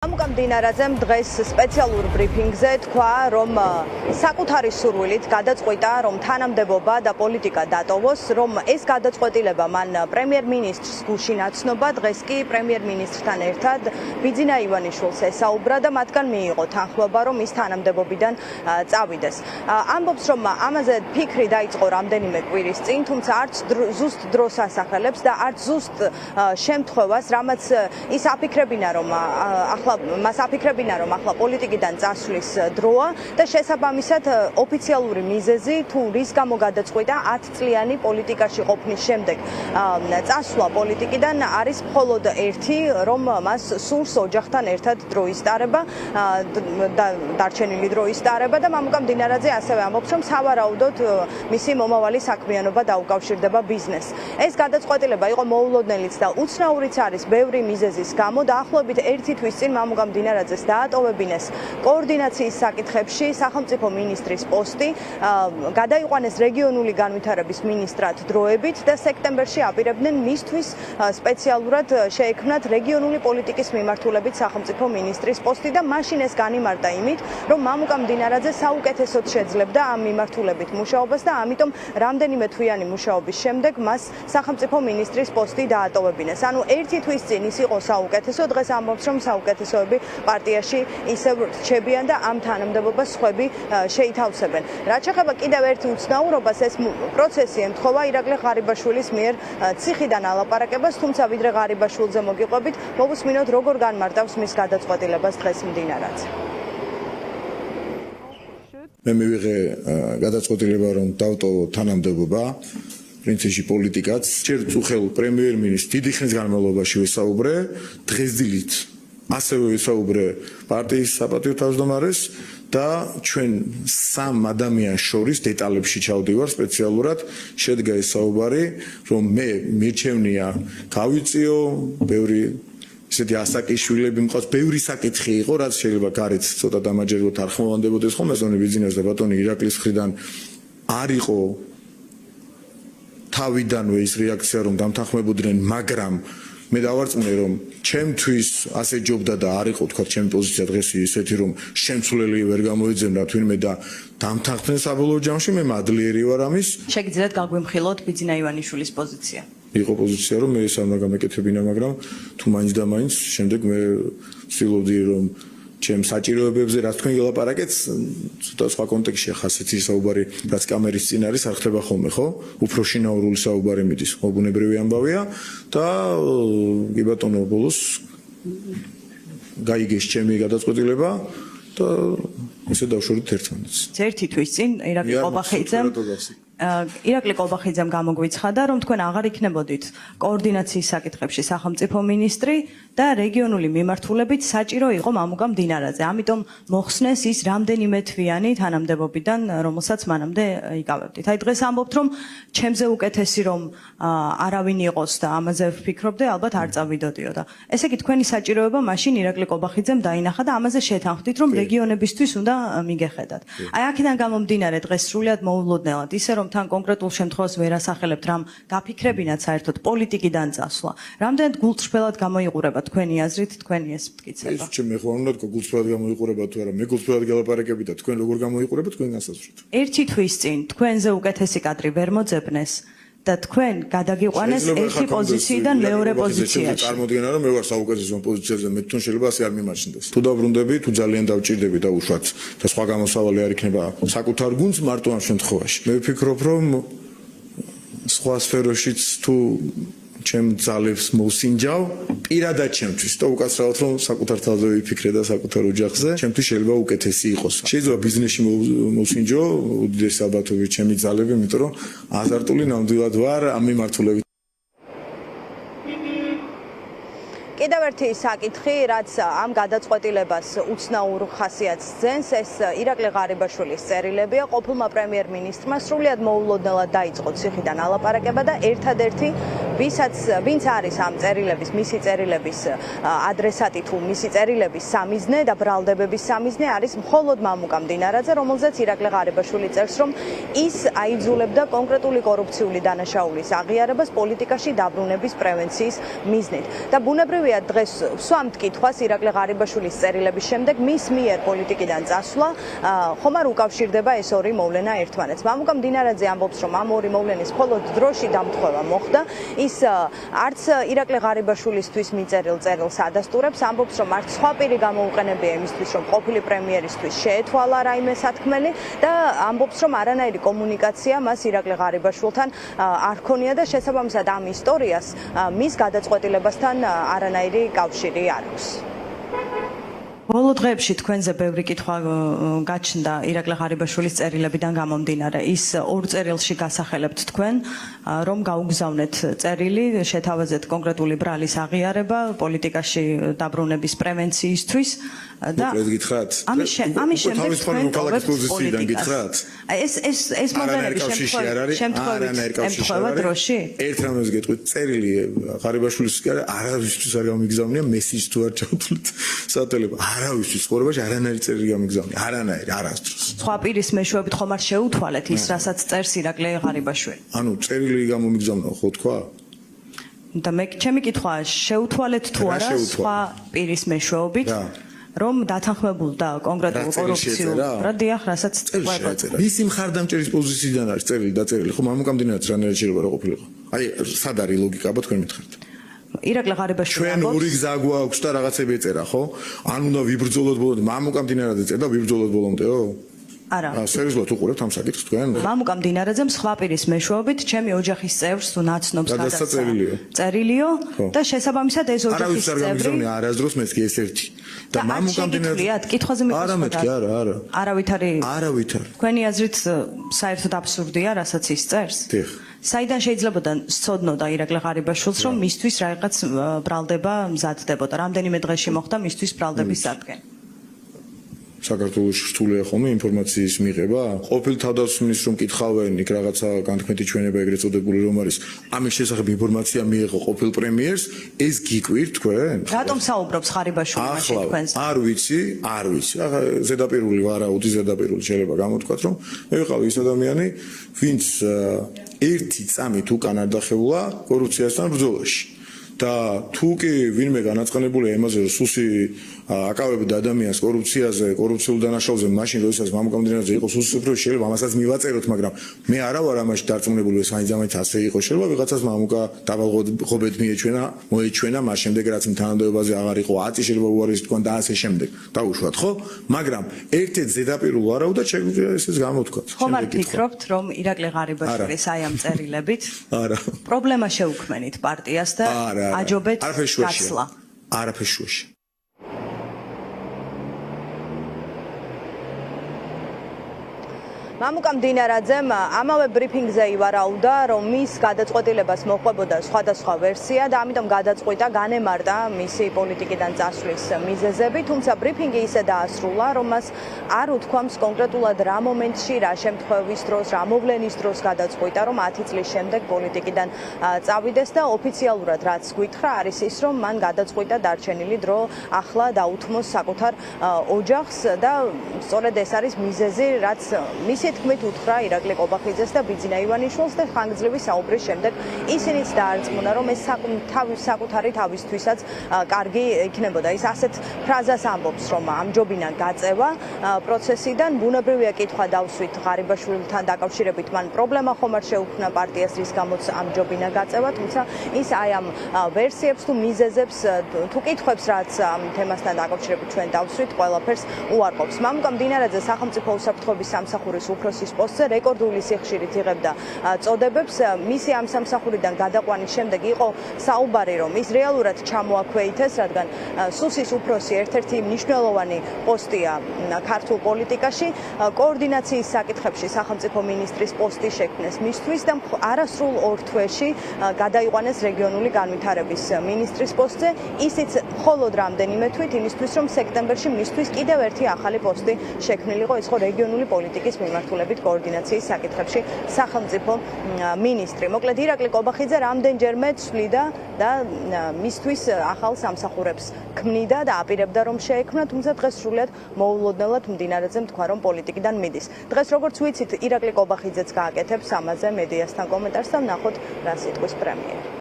გამდინარაძემ დღეს სპეციალურ ბრიფინგზე თქვა, რომ საკუთარი სურვილით გადაწყვიტა, რომ თანამდებობა და პოლიტიკა დატოვოს, რომ ეს გადაწყვეტილება მან პრემიერ-მინისტრს გულში ნაცნობა, დღეს კი პრემიერ-მინისტრთან ერთად ბიძინა ივანიშვილს ესაუბრა და მათგან მიიღო თანხმობა, რომ ის თანამდებობიდან წავიდეს. ამბობს, რომ ამაზე ფიქრი დაიწყო რამდენიმე კვირის წინ, თუმცა არც ზუსტ დროს ასახელებს და არც ზუსტ შემთხვევას, რამაც ის აფიქრებინა, რომ მას აფიქრებინა, რომ ახლა პოლიტიკიდან წასვლის დროა და შესაბამისად ოფიციალური მიზეზი თუ რის გამო გადაწყვიტა 10 წლიანი პოლიტიკაში ყოფნის შემდეგ წასვლა პოლიტიკიდან არის მხოლოდ ერთი, რომ მას სურს ოჯახთან ერთად დრო ისტარება და დარჩენილი დრო ისტარება და გამდინარაძე ასევე ამბობს, რომ სავარაუდოდ მისი მომავალი საქმიანობა დაუკავშირდება ბიზნესს. ეს გადაწყვეტილება იყო მოულოდნელიც და უცნაურიც არის ბევრი მიზეზის გამო და ახლობით ერთი თვის წინ გამდინარაძეს დაატოვებინეს კოორდინაციის საკითხებში სახელმწიფო მინისტრის პოსტი, გადაიყვანეს რეგიონული განვითარების მინისტრად დროებით და სექტემბერში აპირებდნენ მისთვის სპეციალურად შეექმნათ რეგიონული პოლიტიკის მიმართულებით სახელმწიფო მინისტრის პოსტი და მაშინ ეს განიმარტა იმით, რომ გამდინარაძე საუკეთესოდ შეძლებდა ამ მიმართულებით მუშაობას და ამიტომ რამდენიმე თვიანი მუშაობის შემდეგ მას სახელმწიფო მინისტრის პოსტი დაატოვებინეს. ანუ ერთი თვის წინ ის იყო საუკეთესო, დღეს ამბობს, რომ საუკეთესოები პარტიაში ისევ რჩებიან და ამ თანამდებობას სხვები შეითავსებენ. რაც შეეხება კიდევ ერთი უცნაურობას, ეს პროცესი ემთხვევა ირაკლი ღარიბაშვილის მიერ ციხიდან ალაპარაკებას, თუმცა ვიდრე ღარიბაშვილზე მოგიყვებით, მოვუსმინოთ როგორ განმარტავს მის გადაწყვეტილებას დღეს მდინარაძე. მე მივიღე გადაწყვეტილება, რომ დავტოვო თანამდებობა, პრინციპში პოლიტიკაც. ჯერ წუხელ პრემიერ-მინისტრს დიდი ხნის განმავლობაში ვესაუბრე, დღესდილით ასევე ვისაუბრე პარტიის საპატიო თავმჯდომარეს და ჩვენ სამ ადამიანს შორის დეტალებში ჩავდივარ სპეციალურად, შედგა ეს საუბარი, რომ მე მირჩევნია გავიწიო, ბევრი ისეთი ასაკის შვილები მყავს, ბევრი საკითხი იყო, რაც შეიძლება გარეთ ცოტა დამაჯერებლად არ ხმოვანდებოდეს ხოლმე, ბატონი ბიზნეს და ბატონი ირაკლის მხრიდან არ იყო თავიდანვე ის რეაქცია, რომ დამთანხმებოდნენ, მაგრამ მე დავარწმუნე, რომ ჩემთვის ასე ჯობდა და არ იყო თქვა ჩემი პოზიცია დღეს ისეთი, რომ შემცვლელი ვერ გამოიძებნა თვინმე და დამთანხმდნენ საბოლოო ჯამში, მე მადლიერი ვარ ამის. შეგიძლიათ გაგვიმხილოთ ბიძინა ივანიშვილის პოზიცია? იყო პოზიცია, რომ მე ეს არ უნდა გამეკეთებინა, მაგრამ თუ მაინც და მაინც შემდეგ მე ვცდილობდი, რომ ჩემ საჭიროებებზე რაც თქვენ გელაპარაკეთ, ცოტა სხვა კონტექსტში ხა ასეთი საუბარი, რაც კამერის წინ არის, არ ხდება ხოლმე, ხო? უფრო შინაურული საუბარი მიდის, მობუნებრივი ამბავია და კი ბატონო, ბოლოს გაიგეს ჩემი გადაწყვეტილება და ესე დავშორეთ ერთმანეთს. ერთი თვის წინ ირაკლი კოლბახიძემ გამოგვიცხადა, რომ თქვენ აღარ იქნებოდით კოორდინაციის საკითხებში სახელმწიფო მინისტრი და რეგიონული მიმართულებით საჭირო იყო გამდინარაძე. ამიტომ მოხსნეს ის რამდენიმე თვიანი თანამდებობიდან, რომელსაც მანამდე იკავებდით. აი დღეს ამბობთ, რომ ჩემზე უკეთესი რომ არავინ იყოს და ამაზე ვფიქრობდე, ალბათ არ წავიდოდიო და ესე იგი თქვენი საჭიროება მაშინ ირაკლი კოლბახიძემ დაინახა და ამაზე შეთანხმდით, რომ რეგიონებისთვის უნდა მიგეხედათ. აი აქედან გამომდინარე დღეს სრულიად მოულოდნელად ისე რომ თან კონკრეტულ შემთხვევას ვერ ასახელებთ, რამ გაფიქრებინათ საერთოდ პოლიტიკიდან წასვლა. რამდენად გულწრფელად გამოიყურება თქვენი აზრით თქვენი ეს მტკიცება? ეს ჩემ ეხლა უნდა თქვა გულწრფელად გამოიყურება თუ არა, მე გულწრფელად გელაპარაკები და თქვენ როგორ გამოიყურება თქვენ განსაზღვრით. ერთი თვის წინ თქვენზე უკეთესი კადრი ვერ მოძებნეს და თქვენ გადაგიყვანეს ერთი პოზიციიდან მეორე პოზიციაში. წარმოდგენა რომ მე ვარ საუკეთესო პოზიციაზე, მე თვითონ შეიძლება ასე არ მიმაჩნდეს. თუ დაბრუნდები, თუ ძალიან დავჭირდები და უშუალოდ და სხვა გამოსავალი არ იქნება საკუთარ გუნდს მარტო ამ შემთხვევაში. მე ვფიქრობ, რომ სხვა სფეროშიც თუ ჩემ ძალებს მოსინჯავ, პირადად ჩემთვის და უკაცრავად რომ საკუთარ თავზე ვიფიქრე და საკუთარ ოჯახზე, ჩემთვის შეიძლება უკეთესი იყოს. შეიძლება ბიზნესში მოსინჯო, უდიდესი ალბათობით ჩემი ძალები, იმიტომ რომ აზარტული ნამდვილად ვარ ამ მიმართულებით. კიდევ ერთი საკითხი, რაც ამ გადაწყვეტილებას უცნაურ ხასიათს ძენს, ეს ირაკლი ღარიბაშვილის წერილებია. ყოფილმა პრემიერ-მინისტრმა სრულიად მოულოდნელად დაიწყო ციხიდან ალაპარაკება და ერთადერთი ვინც არის ამ წერილების, მისი წერილების ადრესატი თუ მისი წერილების სამიზნე და ბრალდებების სამიზნე არის მხოლოდ მამუკა მდინარაძე, რომელზეც ირაკლი ღარიბაშვილი წერს, რომ ის აიძულებდა კონკრეტული კორუფციული დანაშაულის აღიარებას პოლიტიკაში დაბრუნების პრევენციის მიზნით. და ბუნებრივია დღეს სვამთ კითხვას ირაკლი ღარიბაშვილის წერილების შემდეგ მის მიერ პოლიტიკიდან წასვლა ხომ არ უკავშირდება ეს ორი მოვლენა ერთმანეთს. მამუკა მდინარაძე ამბობს, რომ ამ ორი მოვლენის მხოლოდ დროში დამთხვევა მოხდა. ის არც ირაკლი ღარიბაშვილისთვის მიწერილ წერილს ადასტურებს, ამბობს, რომ არც სხვა პირი გამოუყენებია იმისთვის, რომ ყოფილი პრემიერისთვის შეეთვალა რაიმე სათქმელი და ამბობს, რომ არანაირი კომუნიკაცია მას ირაკლი ღარიბაშვილთან არ ჰქონია და შესაბამისად ამ ისტორიას მის გადაწყვეტილებასთან არანაირი კავშირი არ აქვს. ბოლო დღეებში თქვენზე ბევრი კითხვა გაჩნდა ირაკლი ღარიბაშვილის წერილებიდან გამომდინარე. ის ორ წერილში გასახელებთ თქვენ, რომ გაუგზავნეთ წერილი, შეთავაზეთ კონკრეტული ბრალის აღიარება პოლიტიკაში დაბრუნების პრევენციისთვის და ამის შემდეგ თქვენ ტოვებთ პოლიტიკას. ეს მოვლენები შემთხვევა დროში? ერთ რამეს გეტყვით, წერილი ღარიბაშვილის არავისთვის არ გამიგზავნია, მესიჯს თუ არ ჩავთვლით სატელეფონო. არავისთვის ცხოვრებაში არანაირი წერილი გამიგზავნია, არანაირი, არასდროს. სხვა პირის მეშვეობით ხომ არ შეუთვალეთ ის, რასაც წერს ირაკლი ღარიბაშვილი? ანუ წერილი გამომიგზავნა ხო თქვა? და მე ჩემი კითხვაა, შეუთვალეთ თუ არა სხვა პირის მეშვეობით, რომ დათანხმებულდა კონკრეტულ კორუფციულ დიახ, რასაც ყვებათ. მისი მხარდამჭერის პოზიციიდან არის წერილი დაწერილი, ხო მამუკა მდინარაძე რანაირად შეიძლება რა ყოფილიყო? აი, სად არის ლოგიკა, აბა თქვენ მითხარით. ირაკლი ღარიბაშვილი ჩვენ ორი გზა გვაქვს და რაღაცები ეწერა, ხო? ან უნდა ვიბრძოლოთ ბოლომდე, მამუკა მდინარაძე წერდა ვიბრძოლოთ ბოლომდეო? არა. სერიოზულად უყურებთ ამ საკითხს თქვენ? მამუკა მდინარაძემ სხვა პირის მეშვეობით ჩემი ოჯახის წევრს თუ ნაცნობს გადასცა. წერილიო და შესაბამისად ეს ოჯახის არავის არ გამიგზავნია არასდროს მეთქი ეს ერთი. და მამუკა მდინარაძე კითხვაზე მეკითხა. არა მეთქი, არა. არავით არ. თქვენი აზრით საერთოდ აბსურდია, რასაც ის წერს? დიახ. საიდან შეიძლებოდა სწოდნოდა ირაკლი ღარიბაშვილს, რომ მისთვის რაღაც ბრალდება მზადდებოდა? რამდენიმე დღეში მოხდა მისთვის ბრალდების წარდგენა? საქართველოში რთულია ხოლმე ინფორმაციის მიღება. ყოფილ თავდაცვის მინისტრს რომ კითხავენ, იქ რაღაცა განთქმეთი ჩვენება ეგრეთ წოდებული რომ არის, ამის შესახებ ინფორმაცია მიიღო ყოფილ პრემიერს, ეს გიკვირთ თქვენ? რატომ საუბრობს ღარიბაშვილი მაშინ თქვენს? არ ვიცი. ახლა ზედაპირული ვარაუდი, ზედაპირული შეიძლება გამოთქვათ, რომ მე ვიყავი ის ადამიანი, ვინც ერთი წამით უკან არ დახეულა კორუფციასთან ბრძოლაში. და თუ კი ვინმე განაწყენებულია იმაზე, რომ სუსი აკავებდა ადამიანს კორუფციაზე, კორუფციულ დანაშაულზე, მაშინ როდესაც მამუკა მდინარაძე იყო სუსის უფროსი, შეიძლება ამასაც მივაწეროთ, მაგრამ მე არა ვარ ამაში დარწმუნებული, რომ საინძამეთ ასე იყო. შეიძლება ვიღაცას მამუკა დავალღობედ მოეჩვენა, მას შემდეგ რაც თანამდებობაზე აღარ იყო 10, შეიძლება უარესი თქვა და ასე შემდეგ. დაუშვათ, ხო? მაგრამ ერთ-ერთ ზედაპირულ ვარაუდად შეგვიძლია ესეც გამოთქვათ. ხომ არ ფიქრობთ, რომ ირაკლი ღარიბაშვილის აი ამ წერილებით პრობლემა შეუქმნით პარტიას და აჯობეთ გაცლა? არაფერს შუაში. მამუკა მდინარაძემ ამავე ბრიფინგზე ივარაუდა, რომ მის გადაწყვეტილებას მოჰყვებოდა სხვადასხვა ვერსია და ამიტომ გადაწყვიტა განემარტა მისი პოლიტიკიდან წასვლის მიზეზები, თუმცა ბრიფინგი ისე დაასრულა, რომ მას არ უთქვამს კონკრეტულად რა მომენტში, რა შემთხვევის დროს, რა მოვლენის დროს გადაწყვიტა, რომ 10 წლის შემდეგ პოლიტიკიდან წავიდეს და ოფიციალურად რაც გითხრა არის ის, რომ მან გადაწყვიტა დარჩენილი დრო ახლა დაუთმოს საკუთარ ოჯახს და სწორედ ეს არის მიზეზი, რაც მისი თქმით უთხრა ირაკლი ყობახიძეს და ბიძინა ივანიშვილს და ხანგრძლივი საუბრის შემდეგ ისინიც დაარწმუნა, რომ ეს საკუთარი თავისთვისაც კარგი იქნებოდა. ის ასეთ ფრაზას ამბობს, რომ ამჯობინა გაწევა პროცესიდან. ბუნებრივია კითხვა დავსვით ღარიბაშვილთან დაკავშირებით, მან პრობლემა ხომ არ შეუქმნა პარტიას, რის გამოც ამჯობინა გაწევა, თუმცა ის აი ამ ვერსიებს თუ მიზეზებს თუ კითხვებს, რაც ამ თემასთან დაკავშირებით ჩვენ დავსვით, ყველაფერს უარყოფს. მამუკა მდინარაძე სახელმწიფო უსაფრთხოების სამსახურის უფროსის პოსტზე რეკორდული სიხშირით იღებდა წოდებებს. მისი ამ სამსახურიდან გადაყვანის შემდეგ იყო საუბარი, რომ ის რეალურად ჩამოაქვეითეს, რადგან სუსის უფროსი ერთ-ერთი მნიშვნელოვანი პოსტია ქართულ პოლიტიკაში. კოორდინაციის საკითხებში სახელმწიფო მინისტრის პოსტი შექმნეს მისთვის და არასრულ 2 თვეში გადაიყვანეს რეგიონული განვითარების მინისტრის პოსტზე. ისიც მხოლოდ რამდენიმე თვით იმისთვის, რომ სექტემბერში მისთვის კიდევ ერთი ახალი პოსტი შექმნილიყო, ეს ხო რეგიონული პოლიტიკის მიმართვა მიმართულებით კოორდინაციის საკითხებში სახელმწიფო მინისტრი. მოკლედ ირაკლი კობახიძე რამდენჯერმე ცვლიდა და მისთვის ახალ სამსახურებს ქმნიდა და აპირებდა რომ შეექმნა, თუმცა დღეს სრულიად მოულოდნელად მდინარეძემ თქვა რომ პოლიტიკიდან მიდის. დღეს როგორც ვიცით ირაკლი კობახიძეც გააკეთებს ამაზე მედიასთან კომენტარს და ვნახოთ რა სიტყვის პრემიერი.